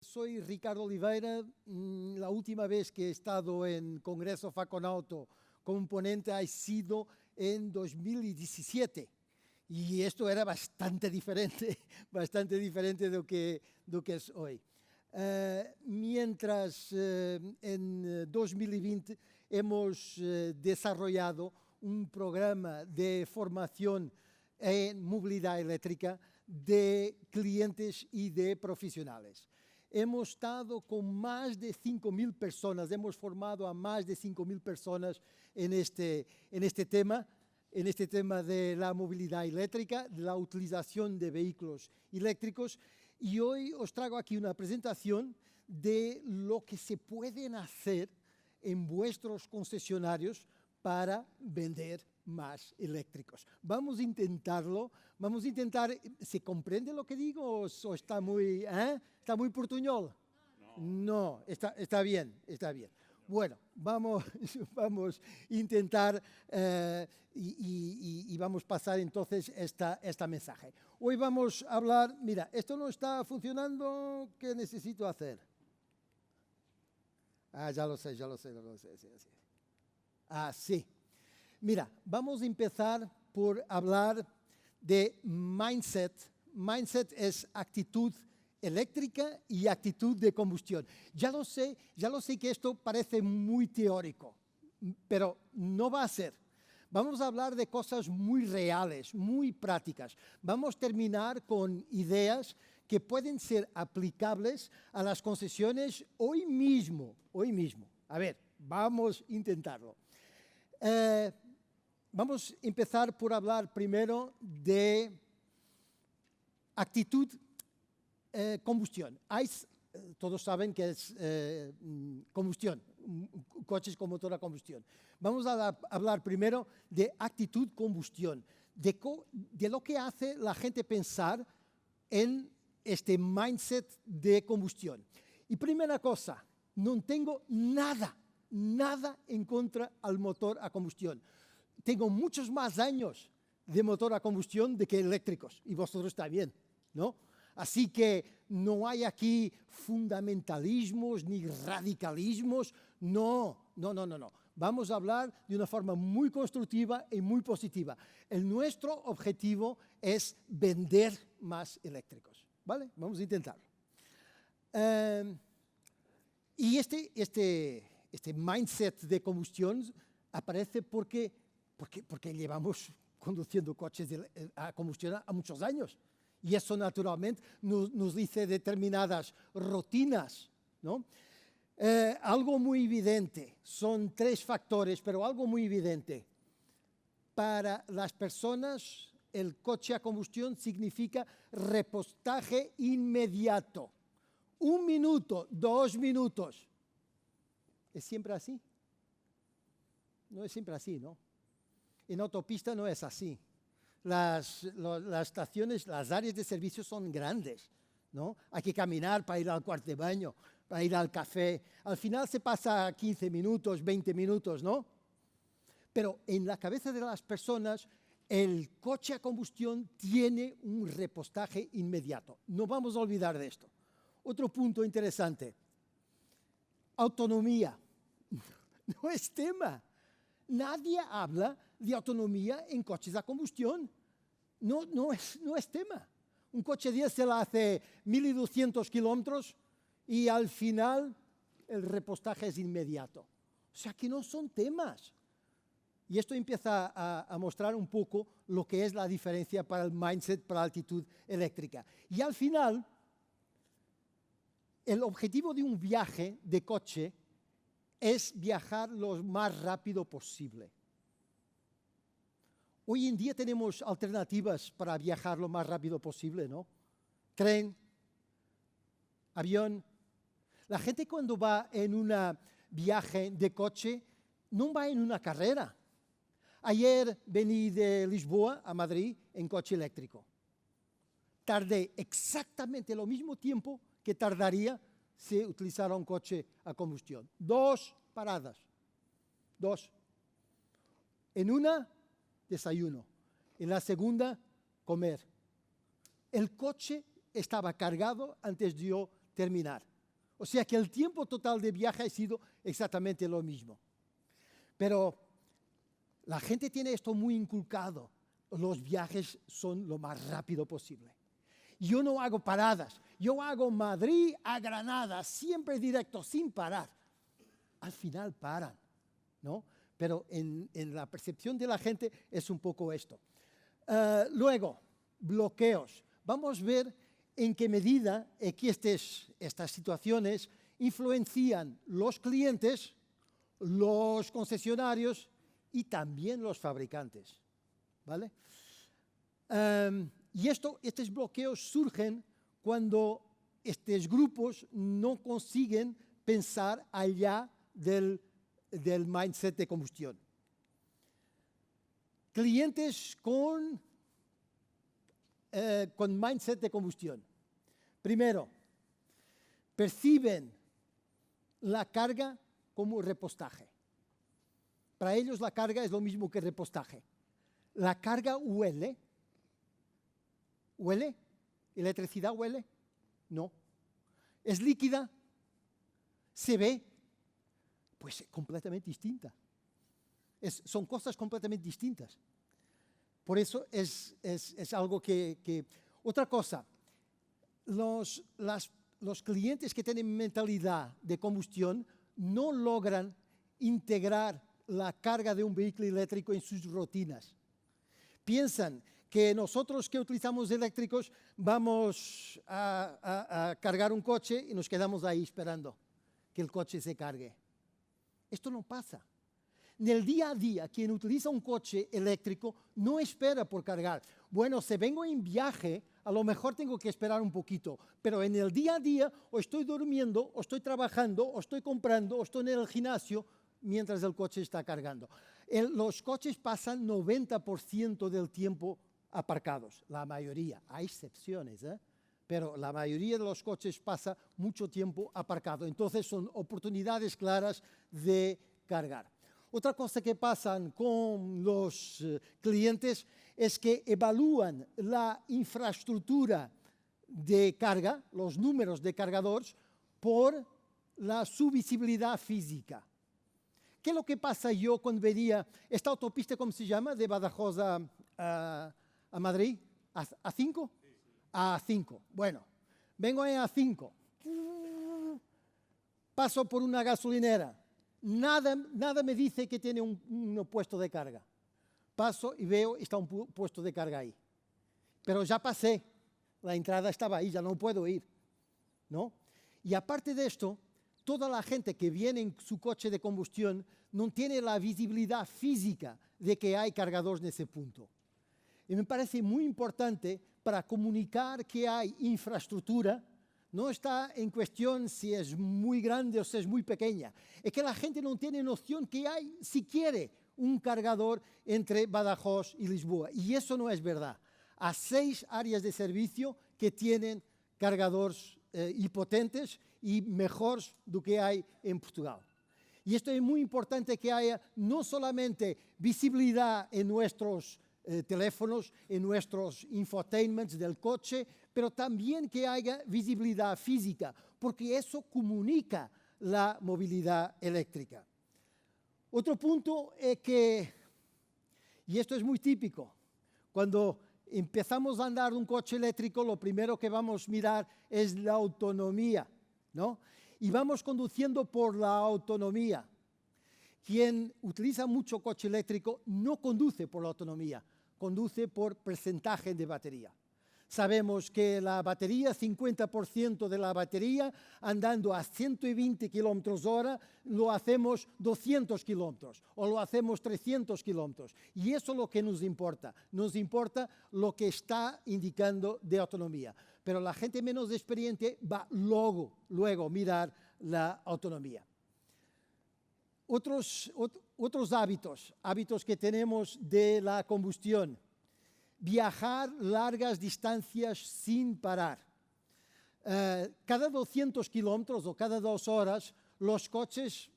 Soy Ricardo Oliveira. La última vez que he estado en Congreso Faconauto como ponente ha sido en 2017. Y esto era bastante diferente de lo que es hoy. Mientras en 2020 hemos desarrollado un programa de formación en movilidad eléctrica de clientes y de profesionales. Hemos estado con más de 5.000 personas, hemos formado a más de 5.000 personas en este tema de la movilidad eléctrica, de la utilización de vehículos eléctricos. Y hoy os traigo aquí una presentación de lo que se pueden hacer en vuestros concesionarios para vender más eléctricos. Vamos a intentarlo, ¿se comprende lo que digo o está muy, está muy portuñol? No, está bien. Bueno, vamos a intentar y vamos a pasar entonces esta mensaje. Hoy vamos a hablar, mira, esto no está funcionando, ¿qué necesito hacer? Ya lo sé. Sí. Mira, vamos a empezar por hablar de mindset. Mindset es actitud eléctrica y actitud de combustión. Ya lo sé que esto parece muy teórico, pero no va a ser. Vamos a hablar de cosas muy reales, muy prácticas. Vamos a terminar con ideas que pueden ser aplicables a las concesiones hoy mismo. A ver, vamos a intentarlo. Vamos a empezar por hablar primero de actitud combustión. Todos saben que es combustión, coches con motor a combustión. Vamos a hablar primero de actitud combustión, de lo que hace la gente pensar en este mindset de combustión. Y primera cosa, no tengo nada en contra al motor a combustión. Tengo muchos más años de motor a combustión de que eléctricos, y vosotros también, ¿no? Así que no hay aquí fundamentalismos ni radicalismos, no. Vamos a hablar de una forma muy constructiva y muy positiva. Nuestro objetivo es vender más eléctricos, ¿vale? Vamos a intentarlo. Y este mindset de combustión aparece porque llevamos conduciendo coches a combustión a muchos años. Y eso naturalmente nos dice determinadas rutinas, ¿no? Algo muy evidente, son 3 factores, pero algo muy evidente. Para las personas, el coche a combustión significa repostaje inmediato. 1 minuto, 2 minutos. ¿Es siempre así? No es siempre así, ¿no? En autopista no es así. Las estaciones, las áreas de servicio son grandes, ¿no? Hay que caminar para ir al cuarto de baño, para ir al café. Al final se pasa 15 minutos, 20 minutos, ¿no? Pero en la cabeza de las personas, el coche a combustión tiene un repostaje inmediato. No vamos a olvidar de esto. Otro punto interesante. Autonomía. No es tema. Nadie habla de autonomía en coches a combustión. No es tema. Un coche diésel hace 1.200 kilómetros y al final el repostaje es inmediato. O sea que no son temas. Y esto empieza a mostrar un poco lo que es la diferencia para el mindset, para la actitud eléctrica. Y al final, el objetivo de un viaje de coche es viajar lo más rápido posible. Hoy en día tenemos alternativas para viajar lo más rápido posible, ¿no? Tren, avión. La gente cuando va en un viaje de coche, no va en una carrera. Ayer vení de Lisboa a Madrid en coche eléctrico. Tardé exactamente lo mismo tiempo que tardaría si utilizara un coche a combustión. 2 paradas. 2. En una, desayuno. En la segunda, comer. El coche estaba cargado antes de yo terminar. O sea que el tiempo total de viaje ha sido exactamente lo mismo. Pero la gente tiene esto muy inculcado. Los viajes son lo más rápido posible. Yo no hago paradas. Yo hago Madrid a Granada, siempre directo, sin parar. Al final paran, ¿no? Pero en la percepción de la gente es un poco esto. Luego, bloqueos. Vamos a ver en qué medida que estas situaciones influencian los clientes, los concesionarios y también los fabricantes, ¿vale? Y estos bloqueos surgen cuando estos grupos no consiguen pensar allá del mindset de combustión. Clientes con mindset de combustión. Primero, perciben la carga como repostaje. Para ellos la carga es lo mismo que repostaje. La carga huele. ¿Huele? ¿Electricidad huele? No. ¿Es líquida? ¿Se ve? Pues completamente distinta. Son cosas completamente distintas. Por eso es algo que... Otra cosa, los clientes que tienen mentalidad de combustión no logran integrar la carga de un vehículo eléctrico en sus rutinas. Piensan que nosotros que utilizamos eléctricos vamos a cargar un coche y nos quedamos ahí esperando que el coche se cargue. Esto no pasa. En el día a día, quien utiliza un coche eléctrico no espera por cargar. Bueno, si vengo en viaje, a lo mejor tengo que esperar un poquito, pero en el día a día o estoy durmiendo, o estoy trabajando, o estoy comprando, o estoy en el gimnasio, mientras el coche está cargando. Los coches pasan 90% del tiempo aparcados, la mayoría, hay excepciones, pero la mayoría de los coches pasa mucho tiempo aparcado. Entonces son oportunidades claras de cargar. Otra cosa que pasa con los clientes es que evalúan la infraestructura de carga, los números de cargadores, por su visibilidad física. ¿Qué es lo que pasa yo cuando venía esta autopista, cómo se llama, de Badajoz a Madrid? ¿A5? A5. Bueno, vengo en A5. Paso por una gasolinera. Nada me dice que tiene un puesto de carga. Paso y veo, está un puesto de carga ahí. Pero ya pasé. La entrada estaba ahí, ya no puedo ir, ¿no? Y aparte de esto, toda la gente que viene en su coche de combustión no tiene la visibilidad física de que hay cargadores en ese punto. Y me parece muy importante para comunicar que hay infraestructura. No está en cuestión si es muy grande o si es muy pequeña. Es que la gente no tiene noción que hay, si quiere, un cargador entre Badajoz y Lisboa. Y eso no es verdad. Hay 6 áreas de servicio que tienen cargadores potentes y mejores do que hay en Portugal. Y esto es muy importante que haya no solamente visibilidad en nuestros teléfonos, en nuestros infotainments del coche, pero también que haya visibilidad física, porque eso comunica la movilidad eléctrica. Otro punto es que, y esto es muy típico, cuando empezamos a andar un coche eléctrico, lo primero que vamos a mirar es la autonomía, ¿no? Y vamos conduciendo por la autonomía. Quien utiliza mucho coche eléctrico no conduce por la autonomía, conduce por porcentaje de batería. Sabemos que la batería, 50% de la batería, andando a 120 km/h, lo hacemos 200 kilómetros o lo hacemos 300 kilómetros. Y eso es lo que nos importa. Nos importa lo que está indicando de autonomía. Pero la gente menos experiente va luego a mirar la autonomía. Otros hábitos que tenemos de la combustión. Viajar largas distancias sin parar. Cada 200 kilómetros o cada 2 horas, los coches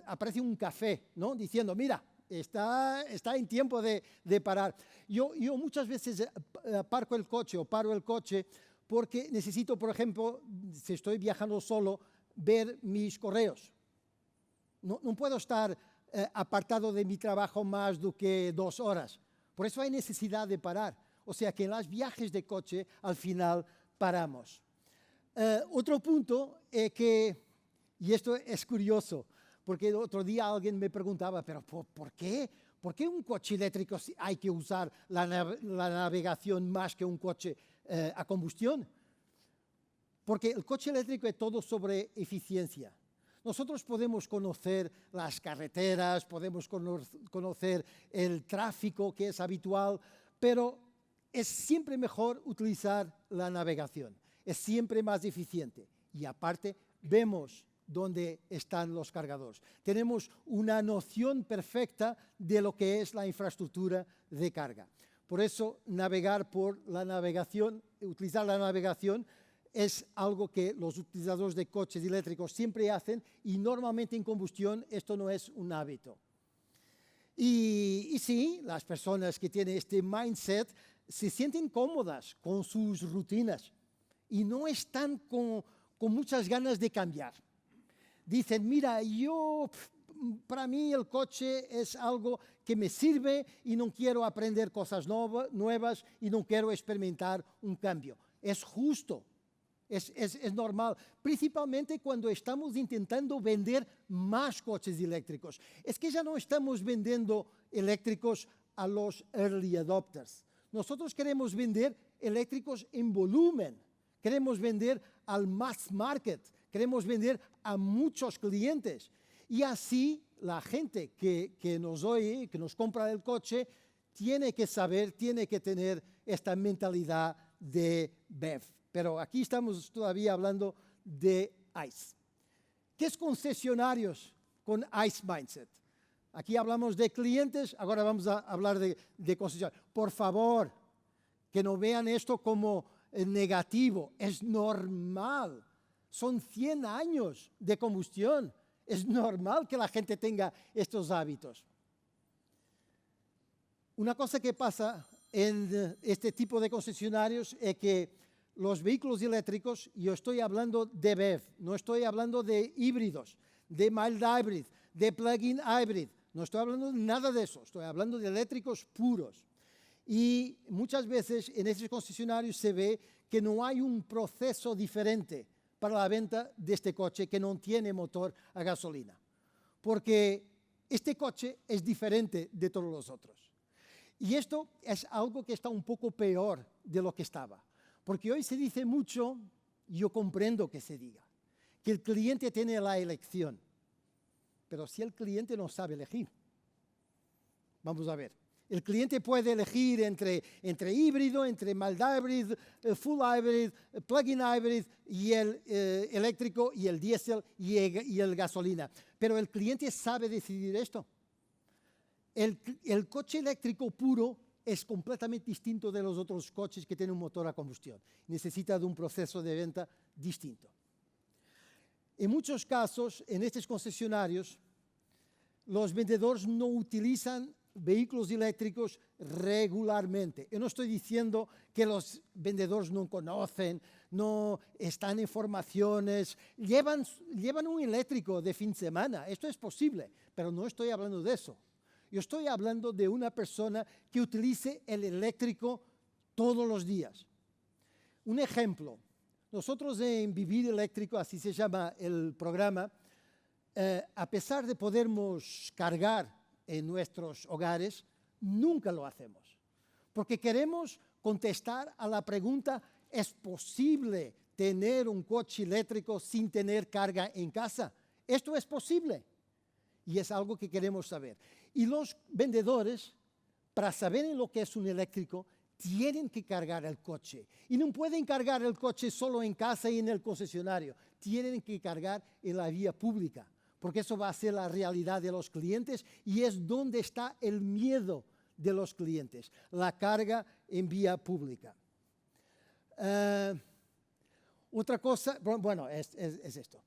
aparece un café, ¿no? Diciendo, mira, está en tiempo de parar. Yo muchas veces aparco el coche o paro el coche porque necesito, por ejemplo, si estoy viajando solo, ver mis correos. No puedo estar apartado de mi trabajo más de que 2 horas. Por eso hay necesidad de parar. O sea que en los viajes de coche al final paramos. Otro punto es que, y esto es curioso, porque el otro día alguien me preguntaba, pero ¿por qué? ¿Por qué un coche eléctrico hay que usar la navegación más que un coche a combustión? Porque el coche eléctrico es todo sobre eficiencia. Nosotros podemos conocer las carreteras, podemos conocer el tráfico que es habitual, pero es siempre mejor utilizar la navegación. Es siempre más eficiente. Y aparte, vemos dónde están los cargadores. Tenemos una noción perfecta de lo que es la infraestructura de carga. Por eso, navegar por la navegación, utilizar la navegación, es algo que los utilizadores de coches eléctricos siempre hacen y normalmente en combustión esto no es un hábito. Y sí, las personas que tienen este mindset se sienten cómodas con sus rutinas y no están con muchas ganas de cambiar. Dicen, mira, para mí el coche es algo que me sirve y no quiero aprender cosas nuevas y no quiero experimentar un cambio. Es justo. Es normal, principalmente cuando estamos intentando vender más coches eléctricos. Es que ya no estamos vendiendo eléctricos a los early adopters. Nosotros queremos vender eléctricos en volumen. Queremos vender al mass market. Queremos vender a muchos clientes. Y así la gente que nos oye, que nos compra el coche, tiene que saber, tiene que tener esta mentalidad de BEV. Pero aquí estamos todavía hablando de ICE. ¿Qué es concesionarios con ICE Mindset? Aquí hablamos de clientes, ahora vamos a hablar de concesionarios. Por favor, que no vean esto como negativo. Es normal. Son 100 años de combustión. Es normal que la gente tenga estos hábitos. Una cosa que pasa en este tipo de concesionarios es que los vehículos eléctricos, yo estoy hablando de BEV, no estoy hablando de híbridos, de mild hybrid, de plug-in hybrid, no estoy hablando de nada de eso, estoy hablando de eléctricos puros. Y muchas veces en estos concesionarios se ve que no hay un proceso diferente para la venta de este coche que no tiene motor a gasolina, porque este coche es diferente de todos los otros. Y esto es algo que está un poco peor de lo que estaba. Porque hoy se dice mucho, y yo comprendo que se diga, que el cliente tiene la elección. Pero si el cliente no sabe elegir, vamos a ver. El cliente puede elegir entre híbrido, entre mild hybrid, full hybrid, plug-in hybrid, y el eléctrico, y el diésel, y el gasolina. Pero el cliente sabe decidir esto. El coche eléctrico puro es completamente distinto de los otros coches que tienen un motor a combustión. Necesita de un proceso de venta distinto. En muchos casos, en estos concesionarios, los vendedores no utilizan vehículos eléctricos regularmente. Yo no estoy diciendo que los vendedores no conocen, no están en formaciones, llevan un eléctrico de fin de semana. Esto es posible, pero no estoy hablando de eso. Yo estoy hablando de una persona que utilice el eléctrico todos los días. Un ejemplo, nosotros en Vivir Eléctrico, así se llama el programa, a pesar de podermos cargar en nuestros hogares, nunca lo hacemos. Porque queremos contestar a la pregunta, ¿es posible tener un coche eléctrico sin tener carga en casa? Esto es posible. Y es algo que queremos saber. Y los vendedores, para saber en lo que es un eléctrico, tienen que cargar el coche. Y no pueden cargar el coche solo en casa y en el concesionario. Tienen que cargar en la vía pública, porque eso va a ser la realidad de los clientes y es donde está el miedo de los clientes, la carga en vía pública. Otra cosa, bueno, es esto.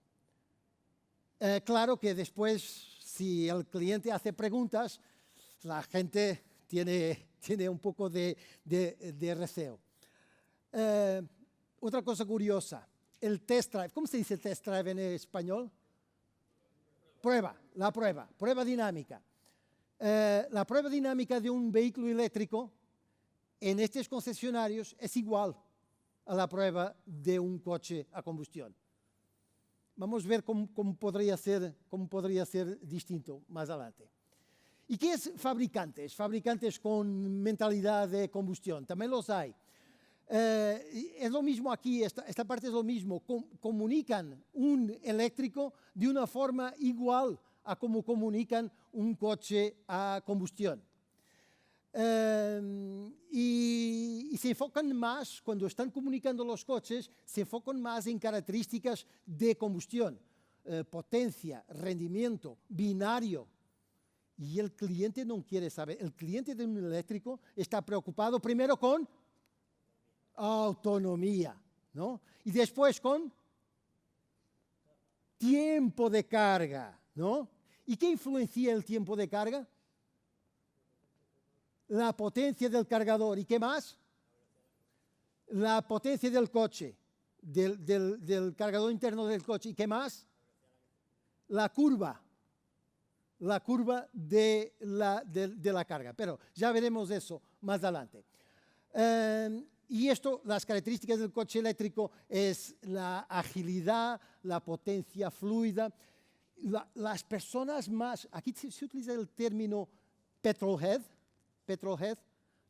Claro que después, si el cliente hace preguntas, la gente tiene un poco de receo. Otra cosa curiosa, el test drive. ¿Cómo se dice el test drive en español? Prueba dinámica. La prueba dinámica de un vehículo eléctrico en estos concesionarios es igual a la prueba de un coche a combustión. Vamos a ver cómo podría ser distinto más adelante. ¿Y qué es fabricantes? Fabricantes con mentalidad de combustión. También los hay. Es lo mismo aquí, esta parte es lo mismo. Comunican un eléctrico de una forma igual a como comunican un coche a combustión. Y se enfocan más, cuando están comunicando los coches, se enfocan más en características de combustión, potencia, rendimiento, binario. Y el cliente no quiere saber. El cliente de un eléctrico está preocupado primero con autonomía, ¿no? Y después con tiempo de carga, ¿no? ¿Y qué influencia el tiempo de carga? La potencia del cargador. ¿Y qué más? La potencia del coche, del cargador interno del coche. ¿Y qué más? La curva de la carga. Pero ya veremos eso más adelante. Y las características del coche eléctrico es la agilidad, la potencia fluida. Las personas más, aquí se utiliza el término petrolhead,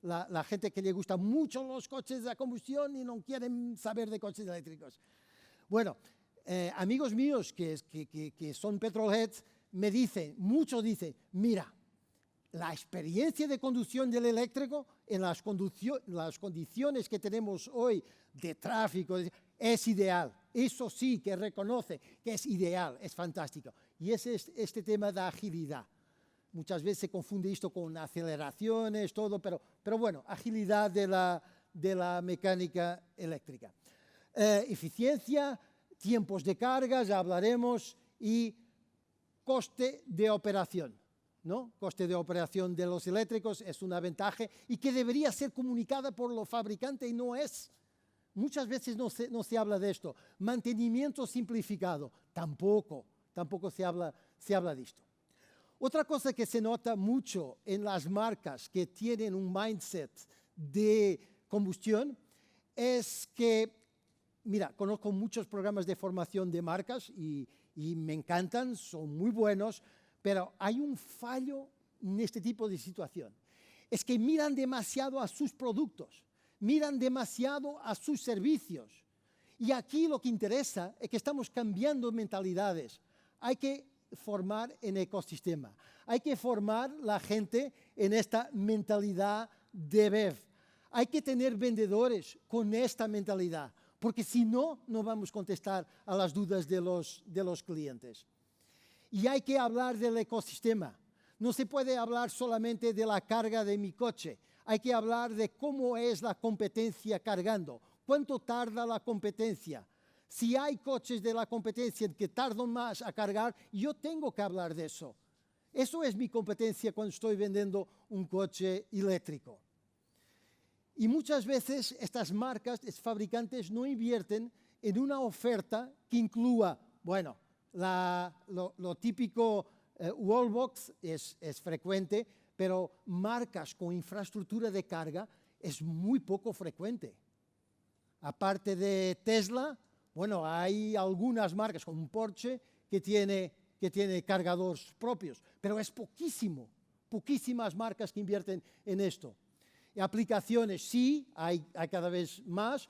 la gente que le gustan mucho los coches a combustión y no quieren saber de coches eléctricos. Bueno, amigos míos que son petrolheads me dicen, muchos dicen, mira, la experiencia de conducción del eléctrico en las condiciones que tenemos hoy de tráfico es ideal. Eso sí que reconoce que es ideal, es fantástico. Y ese es este tema de agilidad. Muchas veces se confunde esto con aceleraciones, todo, pero bueno, agilidad de la mecánica eléctrica. Eficiencia, tiempos de carga, ya hablaremos, y coste de operación, ¿no? Coste de operación de los eléctricos es una ventaja y que debería ser comunicada por los fabricantes y no es. Muchas veces no se habla de esto. Mantenimiento simplificado, tampoco se habla de esto. Otra cosa que se nota mucho en las marcas que tienen un mindset de combustión es que, mira, conozco muchos programas de formación de marcas y me encantan, son muy buenos, pero hay un fallo en este tipo de situación. Es que miran demasiado a sus productos, miran demasiado a sus servicios. Y aquí lo que interesa es que estamos cambiando mentalidades. Hay que formar en ecosistema. Hay que formar la gente en esta mentalidad de BEV. Hay que tener vendedores con esta mentalidad, porque si no, no vamos a contestar a las dudas de los clientes. Y hay que hablar del ecosistema. No se puede hablar solamente de la carga de mi coche. Hay que hablar de cómo es la competencia cargando, cuánto tarda la competencia. Si hay coches de la competencia que tardan más a cargar, yo tengo que hablar de eso. Eso es mi competencia cuando estoy vendiendo un coche eléctrico. Y muchas veces estas marcas, estos fabricantes no invierten en una oferta que incluya, bueno, lo típico wallbox es frecuente, pero marcas con infraestructura de carga es muy poco frecuente. Aparte de Tesla, bueno, hay algunas marcas como Porsche que tiene cargadores propios, pero es poquísimas marcas que invierten en esto. Y aplicaciones sí, hay cada vez más.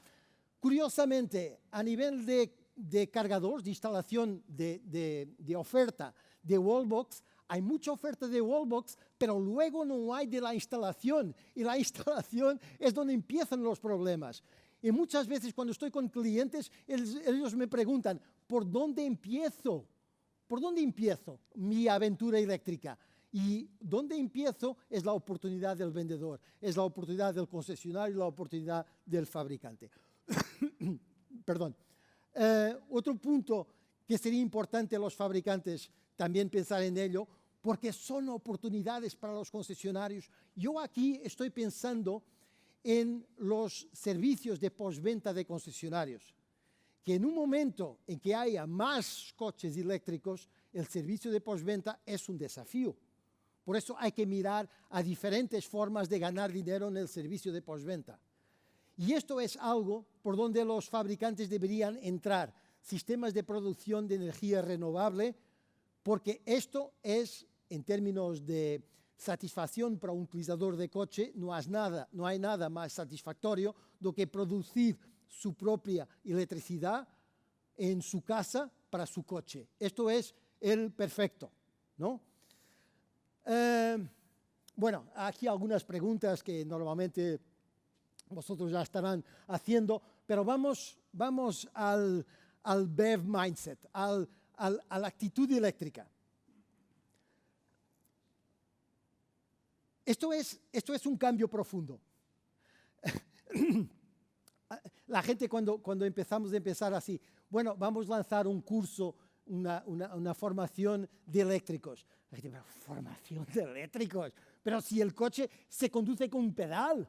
Curiosamente, a nivel de cargadores, de instalación de oferta de wallbox, hay mucha oferta de wallbox, pero luego no hay de la instalación. Y la instalación es donde empiezan los problemas. Y muchas veces cuando estoy con clientes, ellos me preguntan, ¿por dónde empiezo? ¿Por dónde empiezo mi aventura eléctrica? Y dónde empiezo es la oportunidad del vendedor, es la oportunidad del concesionario, la oportunidad del fabricante. Perdón. Otro punto que sería importante a los fabricantes también pensar en ello, porque son oportunidades para los concesionarios. Yo aquí estoy pensando en los servicios de postventa de concesionarios, que en un momento en que haya más coches eléctricos, el servicio de postventa es un desafío. Por eso hay que mirar a diferentes formas de ganar dinero en el servicio de postventa. Y esto es algo por donde los fabricantes deberían entrar, sistemas de producción de energía renovable, porque esto es, en términos de satisfacción para un utilizador de coche, no hay nada más satisfactorio do que producir su propia electricidad en su casa para su coche. Esto es el perfecto, ¿no? Bueno, aquí algunas preguntas que normalmente vosotros ya estarán haciendo, pero vamos al BEV mindset, a la actitud eléctrica. Esto es un cambio profundo. La gente cuando empezar así, bueno, vamos a lanzar un curso, una formación de eléctricos. La gente, pero formación de eléctricos, pero si el coche se conduce con un pedal,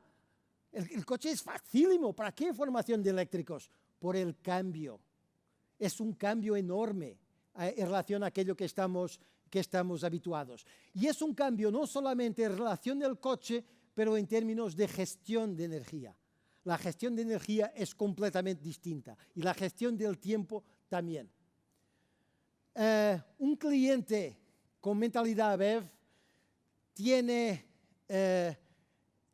el coche es facilísimo, ¿para qué formación de eléctricos? Por el cambio. Es un cambio enorme en relación a aquello que estamos habituados. Y es un cambio no solamente en relación del coche, pero en términos de gestión de energía. La gestión de energía es completamente distinta y la gestión del tiempo también. Un cliente con mentalidad BEV tiene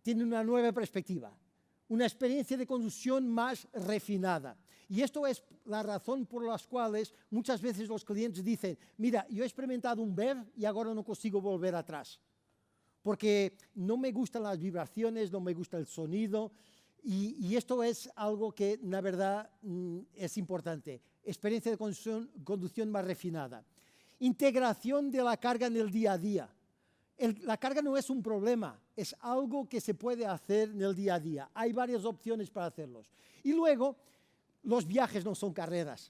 una nueva perspectiva, una experiencia de conducción más refinada. Y esto es la razón por la cual muchas veces los clientes dicen, mira, yo he experimentado un BEV y ahora no consigo volver atrás, porque no me gustan las vibraciones, no me gusta el sonido, y esto es algo que, la verdad, es importante. Experiencia de conducción más refinada. Integración de la carga en el día a día. La carga no es un problema, es algo que se puede hacer en el día a día. Hay varias opciones para hacerlos. Y luego, los viajes no son carreras.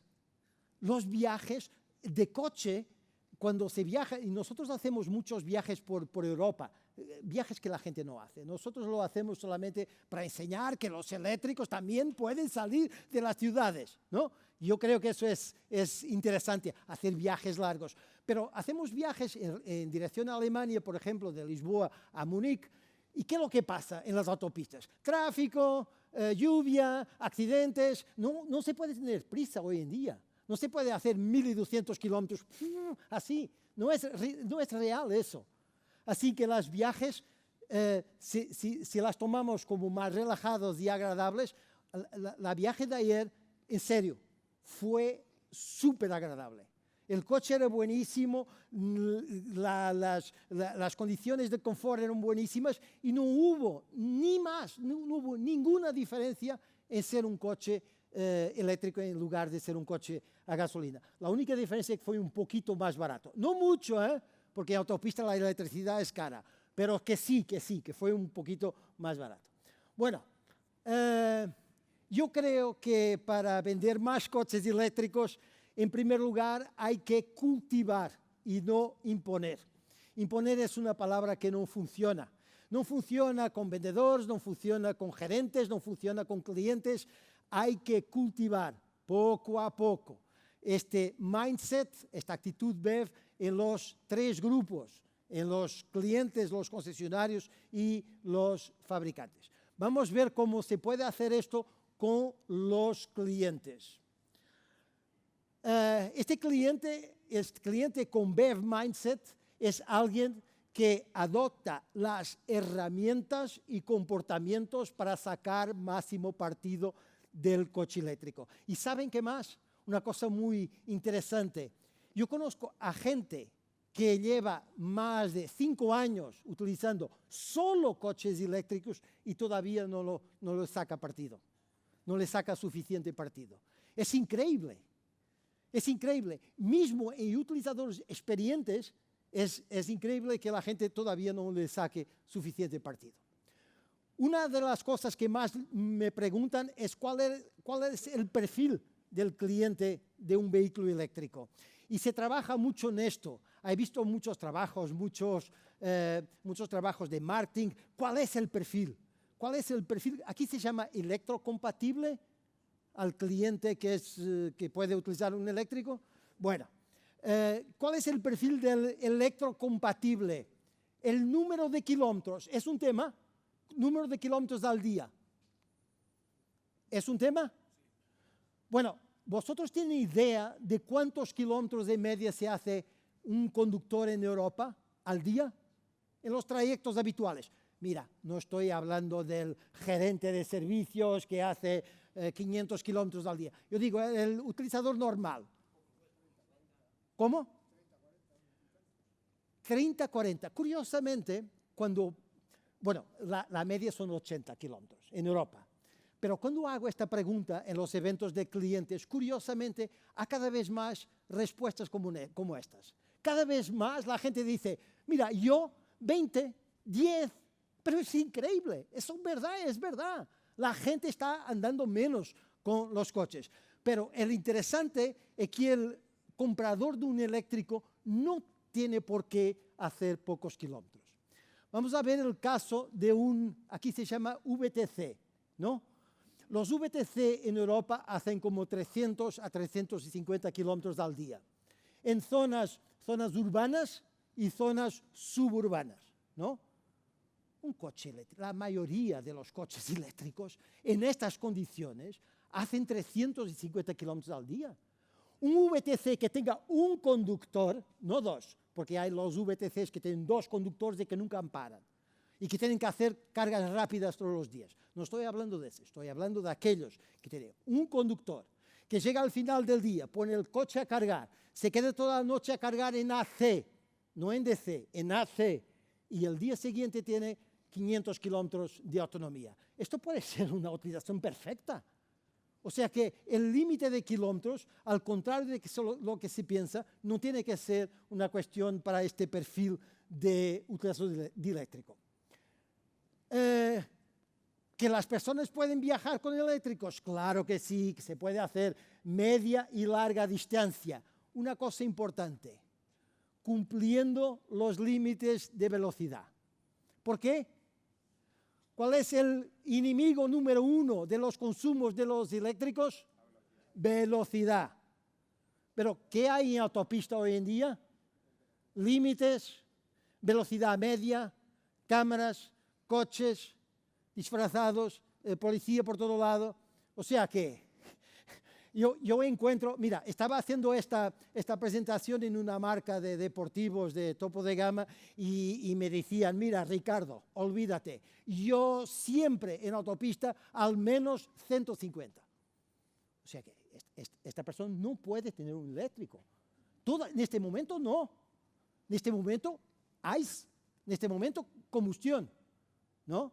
Los viajes de coche, cuando se viaja, y nosotros hacemos muchos viajes por Europa, viajes que la gente no hace. Nosotros lo hacemos solamente para enseñar que los eléctricos también pueden salir de las ciudades, ¿no? Yo creo que eso es interesante, hacer viajes largos. Pero hacemos viajes en dirección a Alemania, por ejemplo, de Lisboa a Múnich. ¿Y qué es lo que pasa en las autopistas? Tráfico, lluvia, accidentes. No se puede tener prisa hoy en día. No se puede hacer 1.200 kilómetros así. No es real eso. Así que los viajes, si las tomamos como más relajados y agradables, la viaje de ayer, en serio, fue súper agradable. El coche era buenísimo, las condiciones de confort eran buenísimas y no hubo no hubo ninguna diferencia en ser un coche eléctrico en lugar de ser un coche a gasolina. La única diferencia es que fue un poquito más barato. No mucho, porque en autopista la electricidad es cara, pero que fue un poquito más barato. Bueno, yo creo que para vender más coches eléctricos, en primer lugar, hay que cultivar y no imponer. Imponer es una palabra que no funciona. No funciona con vendedores, no funciona con gerentes, no funciona con clientes. Hay que cultivar poco a poco este mindset, esta actitud BEV en los tres grupos, en los clientes, los concesionarios y los fabricantes. Vamos a ver cómo se puede hacer esto con los clientes. Este cliente con BEV mindset es alguien que adopta las herramientas y comportamientos para sacar máximo partido del coche eléctrico. ¿Y saben qué más? Una cosa muy interesante. Yo conozco a gente que lleva más de 5 años utilizando solo coches eléctricos y todavía no le saca partido. No le saca suficiente partido. Es increíble. Es increíble. Mismo en utilizadores experientes, es increíble que la gente todavía no le saque suficiente partido. Una de las cosas que más me preguntan es cuál es el perfil del cliente de un vehículo eléctrico. Y se trabaja mucho en esto. He visto muchos trabajos de marketing. ¿Cuál es el perfil? ¿Cuál es el perfil? Aquí se llama electrocompatible. al cliente que puede utilizar un eléctrico? Bueno, ¿cuál es el perfil del electrocompatible? El número de kilómetros, ¿es un tema? Número de kilómetros al día. ¿Es un tema? Bueno, ¿vosotros tienen idea de cuántos kilómetros de media se hace un conductor en Europa al día? En los trayectos habituales. Mira, no estoy hablando del gerente de servicios que hace 500 kilómetros al día. Yo digo, el utilizador normal. ¿Cómo? 30, 40. Curiosamente, bueno, la media son 80 kilómetros en Europa. Pero cuando hago esta pregunta en los eventos de clientes, curiosamente, hay cada vez más respuestas como estas. Cada vez más la gente dice, mira, yo 20, 10, pero es increíble, eso es verdad. La gente está andando menos con los coches. Pero el interesante es que el comprador de un eléctrico no tiene por qué hacer pocos kilómetros. Vamos a ver el caso de aquí se llama VTC, ¿no? Los VTC en Europa hacen como 300 a 350 kilómetros al día, en zonas urbanas y zonas suburbanas, ¿no? Un coche eléctrico, la mayoría de los coches eléctricos en estas condiciones hacen 350 kilómetros al día. Un VTC que tenga un conductor, no dos, porque hay los VTCs que tienen dos conductores y que nunca paran y que tienen que hacer cargas rápidas todos los días. No estoy hablando de eso, estoy hablando de aquellos que tienen un conductor que llega al final del día, pone el coche a cargar, se queda toda la noche a cargar en AC, no en DC, en AC, y el día siguiente tiene 500 kilómetros de autonomía. Esto puede ser una utilización perfecta. O sea que el límite de kilómetros, al contrario de lo que se piensa, no tiene que ser una cuestión para este perfil de utilización de eléctrico. ¿Que las personas pueden viajar con eléctricos? Claro que sí, que se puede hacer media y larga distancia. Una cosa importante, cumpliendo los límites de velocidad. ¿Por qué? ¿Cuál es el enemigo número 1 de los consumos de los eléctricos? Velocidad. Pero, ¿qué hay en autopista hoy en día? Límites, velocidad media, cámaras, coches disfrazados, policía por todo lado. O sea que yo encuentro, mira, estaba haciendo esta presentación en una marca de deportivos de topo de gama y me decían, mira, Ricardo, olvídate, yo siempre en autopista al menos 150. O sea que esta persona no puede tener un eléctrico. En este momento no. En este momento ICE, en este momento combustión, ¿no?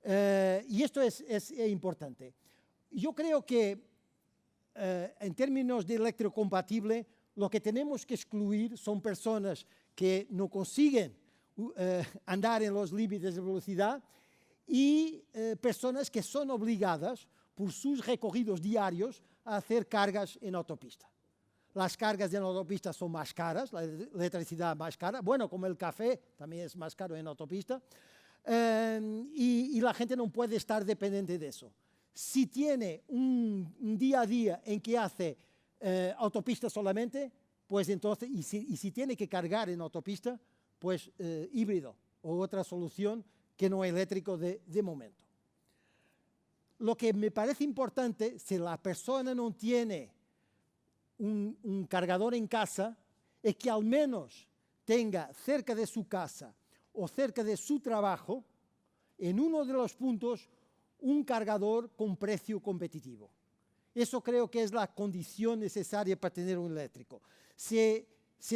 Y esto es importante. Yo creo que en términos de electrocompatible, lo que tenemos que excluir son personas que no consiguen andar en los límites de velocidad y personas que son obligadas por sus recorridos diarios a hacer cargas en autopista. Las cargas en autopista son más caras, la electricidad más cara, bueno, como el café también es más caro en autopista, y la gente no puede estar dependiente de eso. Si tiene un día a día en que hace autopista solamente, pues entonces, y si tiene que cargar en autopista, pues híbrido o otra solución que no eléctrico de momento. Lo que me parece importante, si la persona no tiene un cargador en casa, es que al menos tenga cerca de su casa o cerca de su trabajo, en uno de los puntos, un cargador con precio competitivo. Eso creo que es la condición necesaria para tener un eléctrico. Si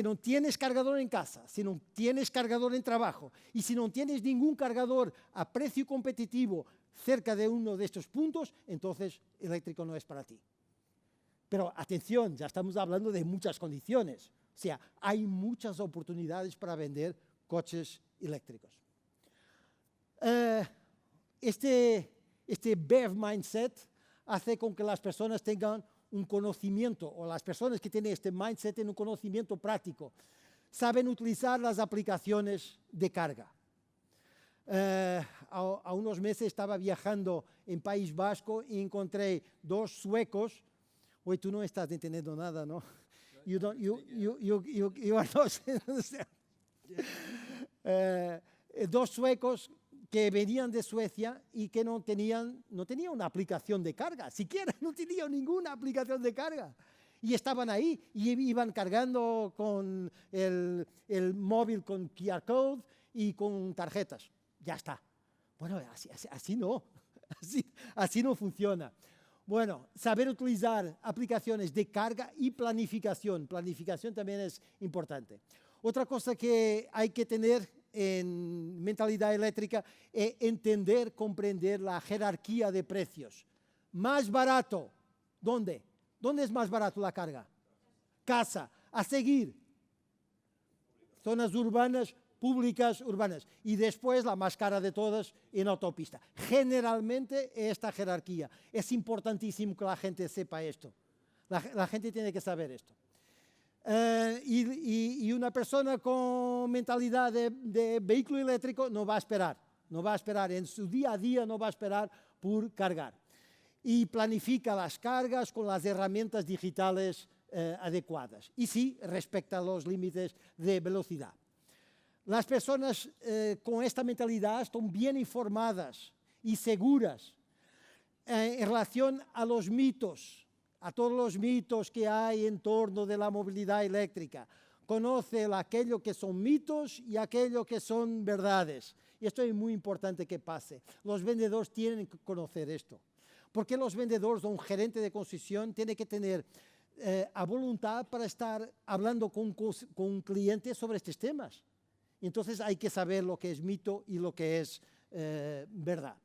no tienes cargador en casa, si no tienes cargador en trabajo y si no tienes ningún cargador a precio competitivo cerca de uno de estos puntos, entonces eléctrico no es para ti. Pero atención, ya estamos hablando de muchas condiciones. O sea, hay muchas oportunidades para vender coches eléctricos. Este BEV mindset hace con que las personas tengan un conocimiento, o las personas que tienen este mindset tienen un conocimiento práctico, saben utilizar las aplicaciones de carga. a unos meses estaba viajando en País Vasco y encontré dos suecos. Oye, tú no estás entendiendo nada, ¿no? You are not. Dos suecos que venían de Suecia y que no tenían una aplicación de carga, siquiera no tenían ninguna aplicación de carga. Y estaban ahí y iban cargando con el móvil con QR code y con tarjetas. Ya está. Bueno, así no. Así no funciona. Bueno, saber utilizar aplicaciones de carga y planificación. Planificación también es importante. Otra cosa que hay que tener en mentalidad eléctrica es entender, comprender la jerarquía de precios. Más barato. ¿Dónde? ¿Dónde es más barato la carga? Casa. A seguir. Zonas urbanas, públicas, urbanas. Y después la más cara de todas en autopista. Generalmente esta jerarquía. Es importantísimo que la gente sepa esto. La gente tiene que saber esto. Y una persona con mentalidad de vehículo eléctrico no va a esperar en su día a día, no va a esperar por cargar. Y planifica las cargas con las herramientas digitales adecuadas. Y sí, respecta los límites de velocidad. Las personas con esta mentalidad están bien informadas y seguras en relación a los mitos, a todos los mitos que hay en torno de la movilidad eléctrica. Conoce aquello que son mitos y aquello que son verdades. Y esto es muy importante que pase. Los vendedores tienen que conocer esto. Porque los vendedores o un gerente de concesión tiene que tener a voluntad para estar hablando con clientes sobre estos temas. Entonces hay que saber lo que es mito y lo que es verdad.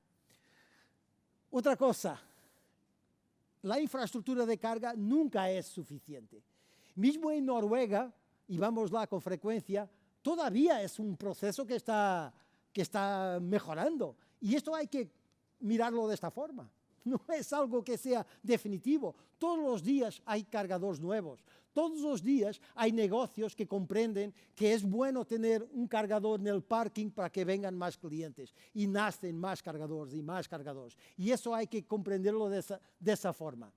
Otra cosa. La infraestructura de carga nunca es suficiente. Mismo en Noruega, y vamos lá con frecuencia, todavía es un proceso que está mejorando. Y esto hay que mirarlo de esta forma. No es algo que sea definitivo. Todos los días hay cargadores nuevos. Todos los días hay negocios que comprenden que es bueno tener un cargador en el parking para que vengan más clientes. Y nacen más cargadores y más cargadores. Y eso hay que comprenderlo de esa forma.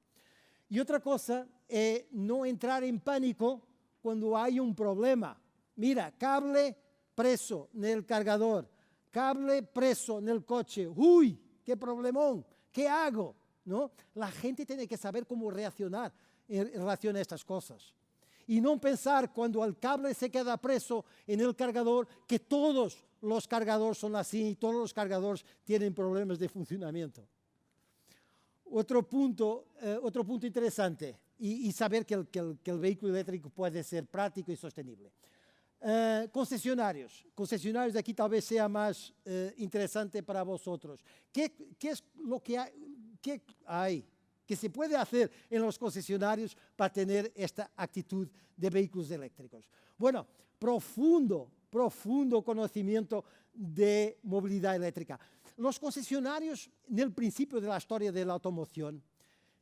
Y otra cosa es no entrar en pánico cuando hay un problema. Mira, cable preso en el cargador, cable preso en el coche. ¡Uy! ¡Qué problemón! ¿Qué hago? ¿No? La gente tiene que saber cómo reaccionar en relación a estas cosas. Y no pensar cuando el cable se queda preso en el cargador que todos los cargadores son así y todos los cargadores tienen problemas de funcionamiento. Otro punto interesante y saber que el vehículo eléctrico puede ser práctico y sostenible. Concesionarios de aquí tal vez sea más interesante para vosotros. ¿Qué es lo que hay que se puede hacer en los concesionarios para tener esta actitud de vehículos eléctricos? Bueno, profundo conocimiento de movilidad eléctrica. Los concesionarios, en el principio de la historia de la automoción,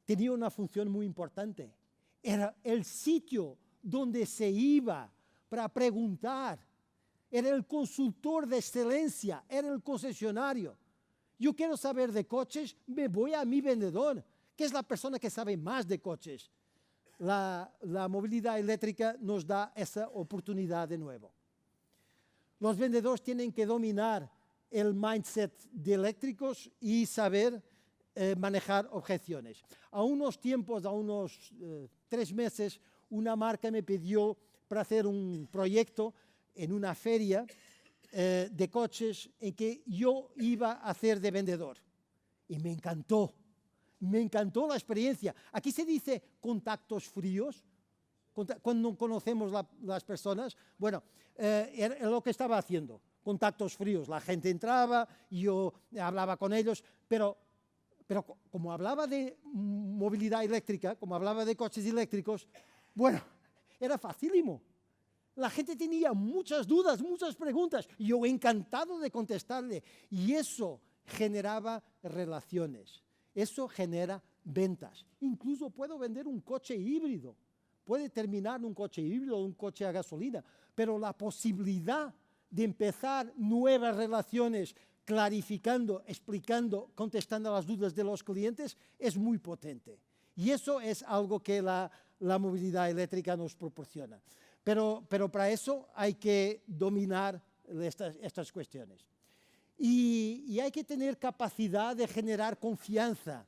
tenían una función muy importante. Era el sitio donde se iba para preguntar. Era el consultor de excelencia, era el concesionario. Yo quiero saber de coches, me voy a mi vendedor, que es la persona que sabe más de coches. La movilidad eléctrica nos da esa oportunidad de nuevo. Los vendedores tienen que dominar el mindset de eléctricos y saber manejar objeciones. A unos 3 meses, una marca me pidió para hacer un proyecto en una feria de coches en que yo iba a hacer de vendedor. Y me encantó la experiencia. Aquí se dice contactos fríos, cuando conocemos las personas. Bueno, era lo que estaba haciendo, contactos fríos. La gente entraba, yo hablaba con ellos, pero como hablaba de movilidad eléctrica, como hablaba de coches eléctricos, bueno, era facilísimo. La gente tenía muchas dudas, muchas preguntas, y yo encantado de contestarle. Y eso generaba relaciones, eso genera ventas. Incluso puedo vender un coche híbrido, puede terminar un coche híbrido o un coche a gasolina, pero la posibilidad de empezar nuevas relaciones clarificando, explicando, contestando a las dudas de los clientes, es muy potente. Y eso es algo que la movilidad eléctrica nos proporciona. Pero para eso hay que dominar estas cuestiones. Y hay que tener capacidad de generar confianza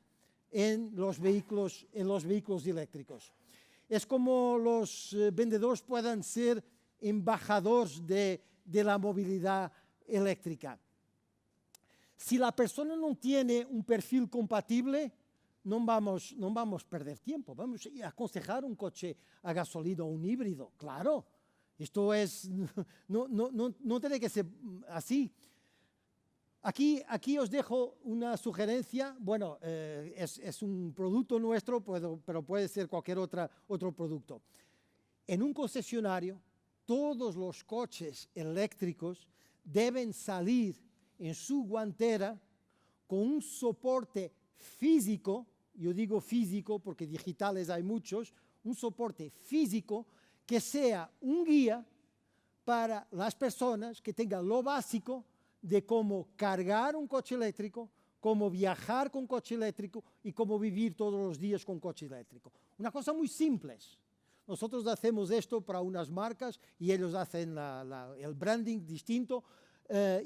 en los vehículos eléctricos. Es como los vendedores puedan ser embajadores de la movilidad eléctrica. Si la persona no tiene un perfil compatible, no vamos a perder tiempo. Vamos a aconsejar un coche a gasolina o un híbrido, claro. Esto es, no tiene que ser así. Aquí os dejo una sugerencia. Bueno, es un producto nuestro, pero puede ser cualquier otro producto. En un concesionario, todos los coches eléctricos deben salir en su guantera con un soporte físico, yo digo físico porque digitales hay muchos, un soporte físico que sea un guía para las personas que tengan lo básico de cómo cargar un coche eléctrico, cómo viajar con coche eléctrico y cómo vivir todos los días con coche eléctrico. Una cosa muy simple. Nosotros hacemos esto para unas marcas y ellos hacen el branding distinto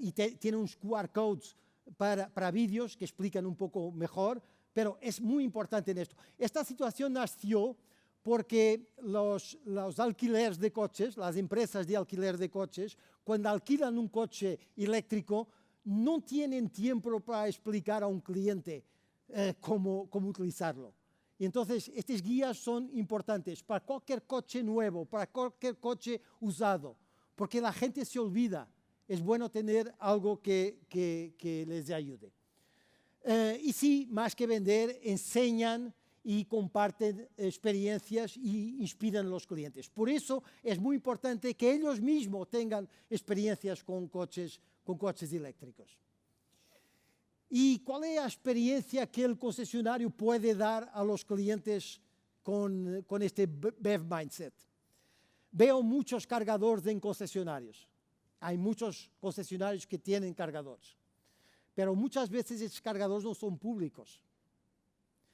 y tienen unos QR codes para vídeos que explican un poco mejor, pero es muy importante en esto. Esta situación nació porque los alquileres de coches, las empresas de alquiler de coches, cuando alquilan un coche eléctrico, no tienen tiempo para explicar a un cliente cómo utilizarlo. Y entonces, estas guías son importantes para cualquier coche nuevo, para cualquier coche usado, porque la gente se olvida. Es bueno tener algo que les ayude. Y sí, más que vender, enseñan y comparten experiencias y inspiran a los clientes. Por eso es muy importante que ellos mismos tengan experiencias con coches eléctricos. ¿Y cuál es la experiencia que el concesionario puede dar a los clientes con este BEV Mindset? Veo muchos cargadores en concesionarios. Hay muchos concesionarios que tienen cargadores. Pero muchas veces esos cargadores no son públicos.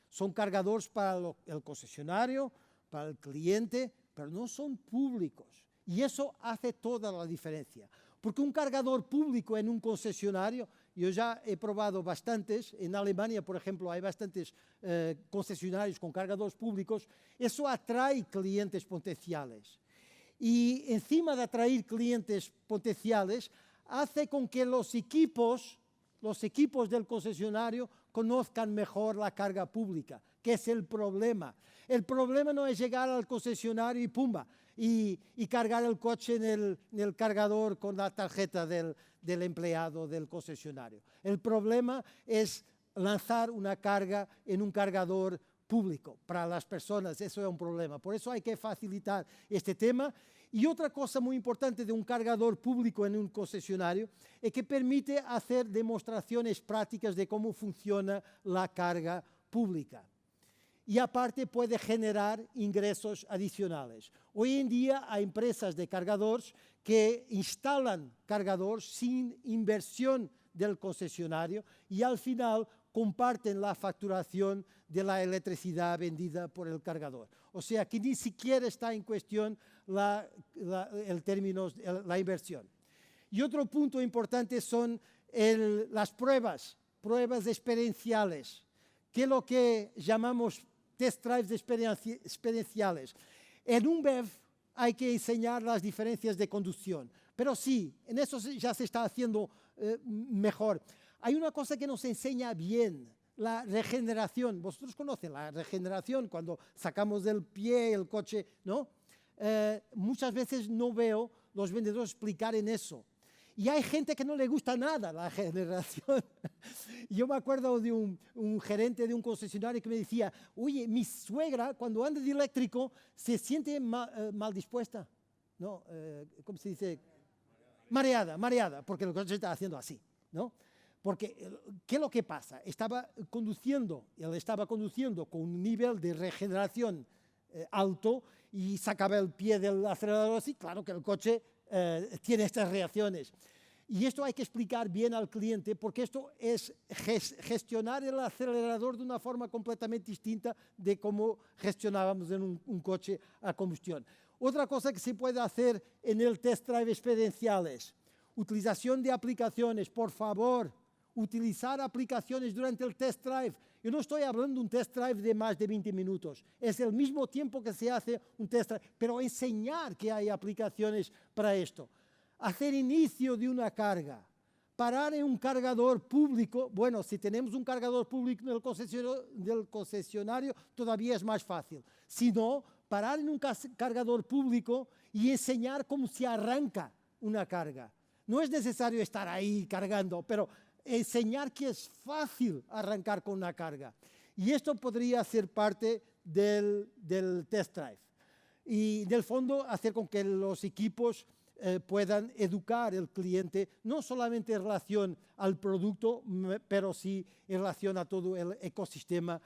Son cargadores para el concesionario, para el cliente, pero no son públicos. Y eso hace toda la diferencia. Porque un cargador público en un concesionario, yo ya he probado bastantes, en Alemania, por ejemplo, hay bastantes concesionarios con cargadores públicos, eso atrae clientes potenciales. Y encima de atraer clientes potenciales, hace con que los equipos del concesionario conozcan mejor la carga pública, que es el problema. El problema no es llegar al concesionario y pumba, y cargar el coche en el cargador con la tarjeta del empleado del concesionario. El problema es lanzar una carga en un cargador público. Para las personas eso es un problema. Por eso hay que facilitar este tema. Y otra cosa muy importante de un cargador público en un concesionario es que permite hacer demostraciones prácticas de cómo funciona la carga pública. Y aparte puede generar ingresos adicionales. Hoy en día hay empresas de cargadores que instalan cargadores sin inversión del concesionario y al final comparten la facturación de la electricidad vendida por el cargador. O sea que ni siquiera está en cuestión la inversión. Y otro punto importante son las pruebas experienciales, que es lo que llamamos test drives experienciales. En un BEV hay que enseñar las diferencias de conducción, pero sí, en eso ya se está haciendo mejor. Hay una cosa que nos enseña bien, la regeneración. Vosotros conocen la regeneración cuando sacamos del pie el coche, ¿no? Muchas veces no veo los vendedores explicar en eso. Y hay gente que no le gusta nada la regeneración. Yo me acuerdo de un gerente de un concesionario que me decía, oye, mi suegra cuando anda de eléctrico se siente mal dispuesta. ¿No? ¿Cómo se dice? Mareada, porque el coche está haciendo así, ¿no? Porque, ¿qué es lo que pasa? Él estaba conduciendo con un nivel de regeneración alto y sacaba el pie del acelerador así, claro que el coche tiene estas reacciones. Y esto hay que explicar bien al cliente porque esto es gestionar el acelerador de una forma completamente distinta de cómo gestionábamos en un coche a combustión. Otra cosa que se puede hacer en el test drive experienciales, utilización de aplicaciones, por favor, utilizar aplicaciones durante el test drive. Yo no estoy hablando de un test drive de más de 20 minutos, es el mismo tiempo que se hace un test drive, pero enseñar que hay aplicaciones para esto. Hacer inicio de una carga, parar en un cargador público. Bueno, si tenemos un cargador público del concesionario todavía es más fácil. Si no, parar en un cargador público y enseñar cómo se arranca una carga. No es necesario estar ahí cargando, pero enseñar que es fácil arrancar con una carga. Y esto podría ser parte del test drive. Y del fondo hacer con que los equipos puedan educar al cliente, no solamente en relación al producto, pero sí en relación a todo el ecosistema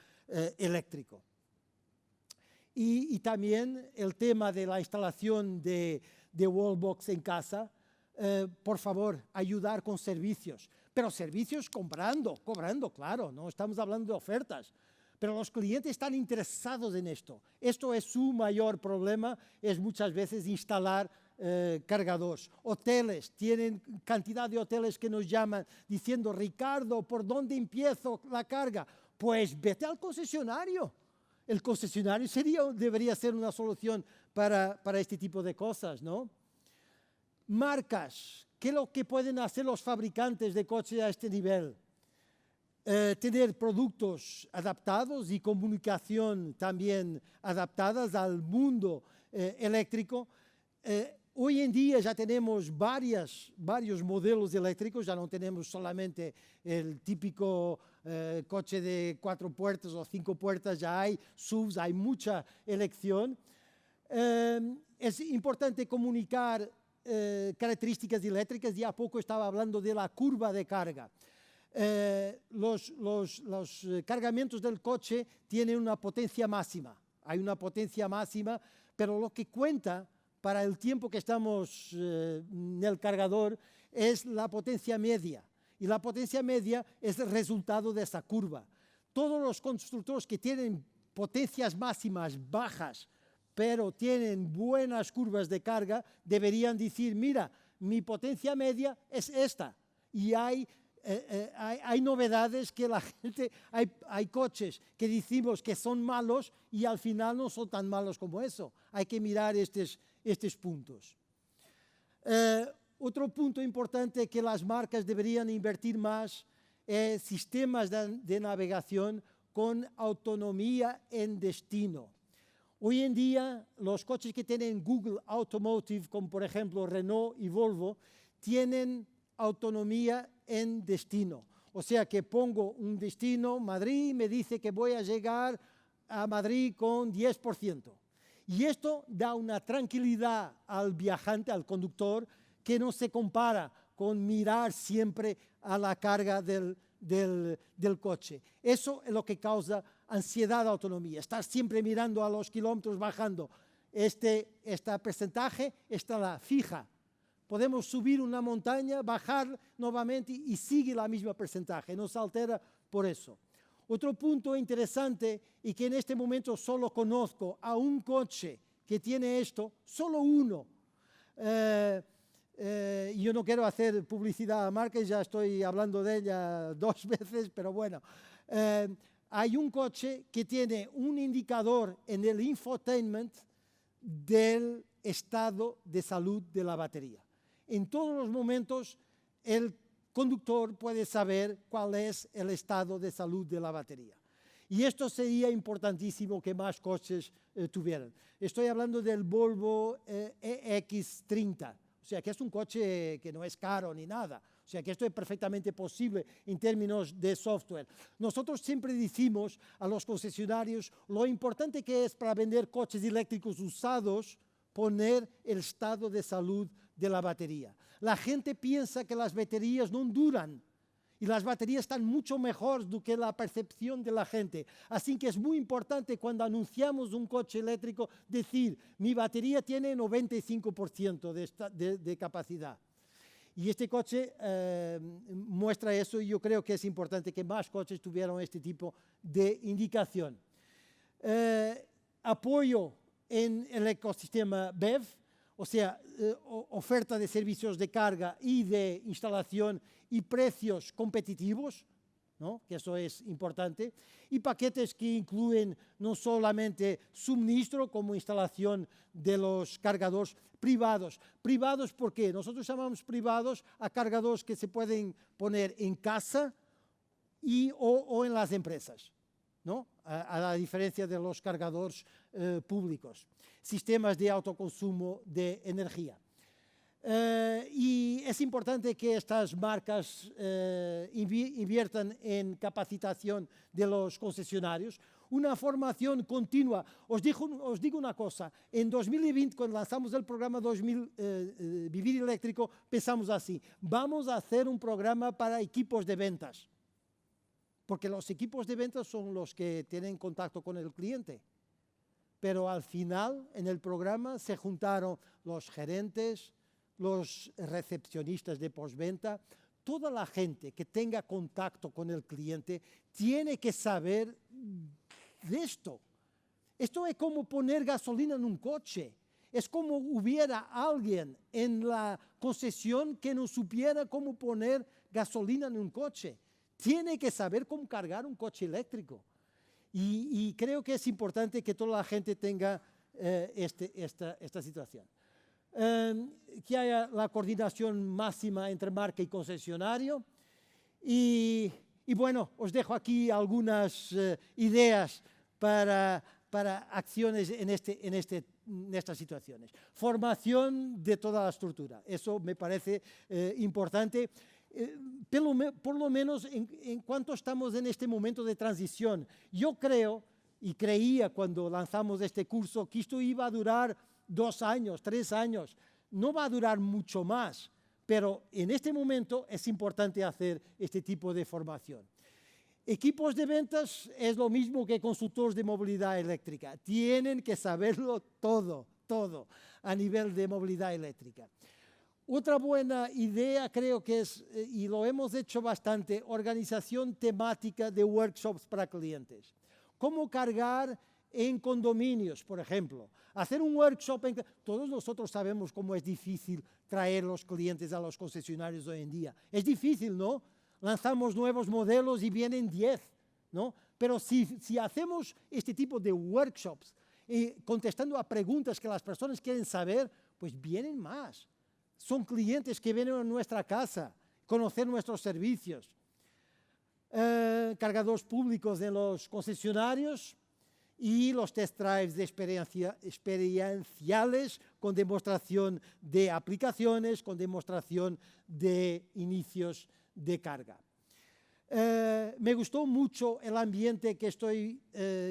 eléctrico. Y también el tema de la instalación de Wallbox en casa, por favor, ayudar con servicios, pero servicios cobrando, claro, no estamos hablando de ofertas. Pero los clientes están interesados en esto. Esto es su mayor problema, es muchas veces instalar cargadores. Hoteles, tienen cantidad de hoteles que nos llaman diciendo, Ricardo, ¿por dónde empiezo la carga? Pues vete al concesionario. El concesionario debería ser una solución para este tipo de cosas, ¿no? Marcas, ¿qué es lo que pueden hacer los fabricantes de coches a este nivel? Tener productos adaptados y comunicación también adaptadas al mundo eléctrico. Hoy en día ya tenemos varios modelos eléctricos, ya no tenemos solamente el típico coche de 4 puertas o 5 puertas, ya hay SUVs, hay mucha elección. Es importante comunicar características eléctricas, y a poco estaba hablando de la curva de carga. Los cargamentos del coche tienen una potencia máxima, hay una potencia máxima, pero lo que cuenta para el tiempo que estamos en el cargador es la potencia media, y la potencia media es el resultado de esa curva. Todos los constructores que tienen potencias máximas bajas, pero tienen buenas curvas de carga, deberían decir, mira, mi potencia media es esta, y hay novedades que la gente, hay coches que decimos que son malos y al final no son tan malos como eso. Hay que mirar estos puntos. Otro punto importante que las marcas deberían invertir más es sistemas de navegación con autonomía en destino. Hoy en día los coches que tienen Google Automotive, como por ejemplo Renault y Volvo, tienen autonomía en destino. O sea que pongo un destino, Madrid, me dice que voy a llegar a Madrid con 10%. Y esto da una tranquilidad al viajante, al conductor, que no se compara con mirar siempre a la carga del coche. Eso es lo que causa ansiedad de autonomía, estar siempre mirando a los kilómetros bajando. Este porcentaje está la fija. Podemos subir una montaña, bajar nuevamente y sigue la misma porcentaje, no se altera por eso. Otro punto interesante, y que en este momento solo conozco a un coche que tiene esto, solo uno. Yo no quiero hacer publicidad a marca, ya estoy hablando de ella 2 veces, pero bueno. Hay un coche que tiene un indicador en el infotainment del estado de salud de la batería. En todos los momentos el conductor puede saber cuál es el estado de salud de la batería. Y esto sería importantísimo que más coches tuvieran. Estoy hablando del Volvo EX30, o sea que es un coche que no es caro ni nada. O sea que esto es perfectamente posible en términos de software. Nosotros siempre decimos a los concesionarios lo importante que es para vender coches eléctricos usados poner el estado de salud de la batería. La gente piensa que las baterías no duran y las baterías están mucho mejor do que la percepción de la gente. Así que es muy importante cuando anunciamos un coche eléctrico decir mi batería tiene 95% de capacidad. Y este coche muestra eso, y yo creo que es importante que más coches tuvieran este tipo de indicación. Apoyo en el ecosistema BEV, o sea, oferta de servicios de carga y de instalación y precios competitivos, ¿no? Que eso es importante, y paquetes que incluyen no solamente suministro como instalación de los cargadores privados. Privados, ¿por qué? Nosotros llamamos privados a cargadores que se pueden poner en casa o en las empresas, ¿no? A la diferencia de los cargadores públicos. Sistemas de autoconsumo de energía. Y es importante que estas marcas inviertan en capacitación de los concesionarios, una formación continua. Os digo una cosa, en 2020, cuando lanzamos el programa Vivir Eléctrico, pensamos así: vamos a hacer un programa para equipos de ventas, porque los equipos de ventas son los que tienen contacto con el cliente. Pero al final, en el programa, se juntaron los gerentes, los recepcionistas de postventa, toda la gente que tenga contacto con el cliente tiene que saber de esto. Esto es como poner gasolina en un coche. Es como hubiera alguien en la concesión que no supiera cómo poner gasolina en un coche. Tiene que saber cómo cargar un coche eléctrico. Y creo que es importante que toda la gente tenga esta situación. Que haya la coordinación máxima entre marca y concesionario. Y bueno, os dejo aquí algunas ideas para acciones en estas situaciones. Formación de toda la estructura, eso me parece importante. Por lo menos en cuanto estamos en este momento de transición. Yo creo y creía cuando lanzamos este curso que esto iba a durar 2 años, 3 años. No va a durar mucho más, pero en este momento es importante hacer este tipo de formación. Equipos de ventas es lo mismo que consultores de movilidad eléctrica. Tienen que saberlo todo a nivel de movilidad eléctrica. Otra buena idea creo que es, y lo hemos hecho bastante, organización temática de workshops para clientes. Cómo cargar en condominios, por ejemplo. Hacer un workshop, todos nosotros sabemos cómo es difícil traer los clientes a los concesionarios hoy en día. Es difícil, ¿no? Lanzamos nuevos modelos y vienen 10, ¿no? Pero si hacemos este tipo de workshops, contestando a preguntas que las personas quieren saber, pues vienen más. Son clientes que vienen a nuestra casa, conocer nuestros servicios. Cargadores públicos en los concesionarios y los test drives de experienciales con demostración de aplicaciones, con demostración de inicios de carga. Me gustó mucho el ambiente que estoy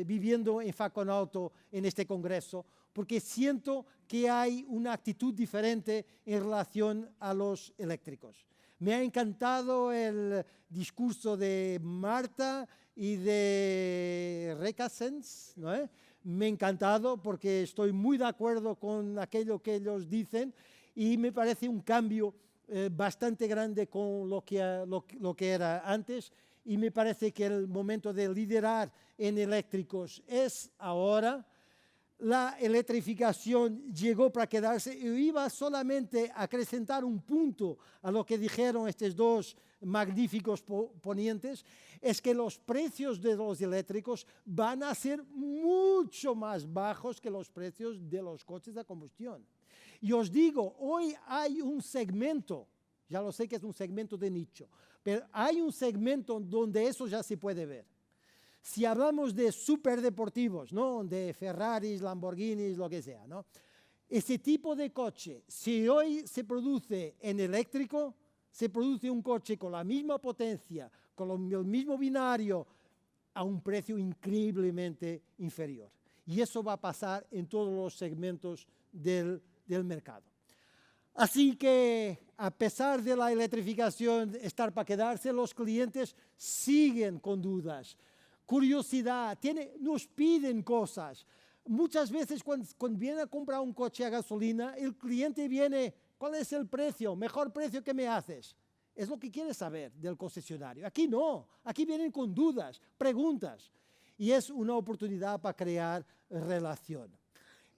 viviendo en Faconauto en este congreso, porque siento que hay una actitud diferente en relación a los eléctricos. Me ha encantado el discurso de Marta y de Recasens, ¿no? Me ha encantado porque estoy muy de acuerdo con aquello que ellos dicen y me parece un cambio bastante grande con lo que era antes, y me parece que el momento de liderar en eléctricos es ahora. La electrificación llegó para quedarse y iba solamente a acrecentar un punto a lo que dijeron estos dos magníficos ponentes, es que los precios de los eléctricos van a ser mucho más bajos que los precios de los coches de combustión. Y os digo, hoy hay un segmento, ya lo sé que es un segmento de nicho, pero hay un segmento donde eso ya se puede ver. Si hablamos de superdeportivos, ¿no? De Ferraris, Lamborghinis, lo que sea, ¿no? Ese tipo de coche, si hoy se produce en eléctrico, se produce un coche con la misma potencia, con el mismo binario, a un precio increíblemente inferior. Y eso va a pasar en todos los segmentos del mercado. Así que, a pesar de la electrificación estar para quedarse, los clientes siguen con dudas. Curiosidad, nos piden cosas. Muchas veces cuando viene a comprar un coche a gasolina, el cliente viene ¿Cuál es el precio? Mejor precio que me haces. Es lo que quiere saber del concesionario. Aquí no, aquí vienen con dudas, preguntas. Y es una oportunidad para crear relación.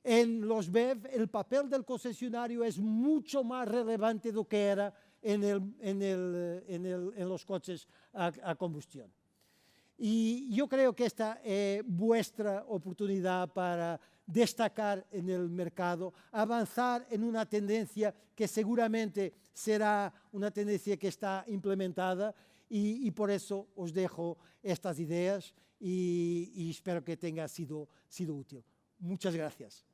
En los BEV el papel del concesionario es mucho más relevante de lo que era en los coches a combustión. Y yo creo que esta es vuestra oportunidad para destacar en el mercado, avanzar en una tendencia que seguramente será una tendencia que está implementada y por eso os dejo estas ideas y espero que tenga sido útil. Muchas gracias.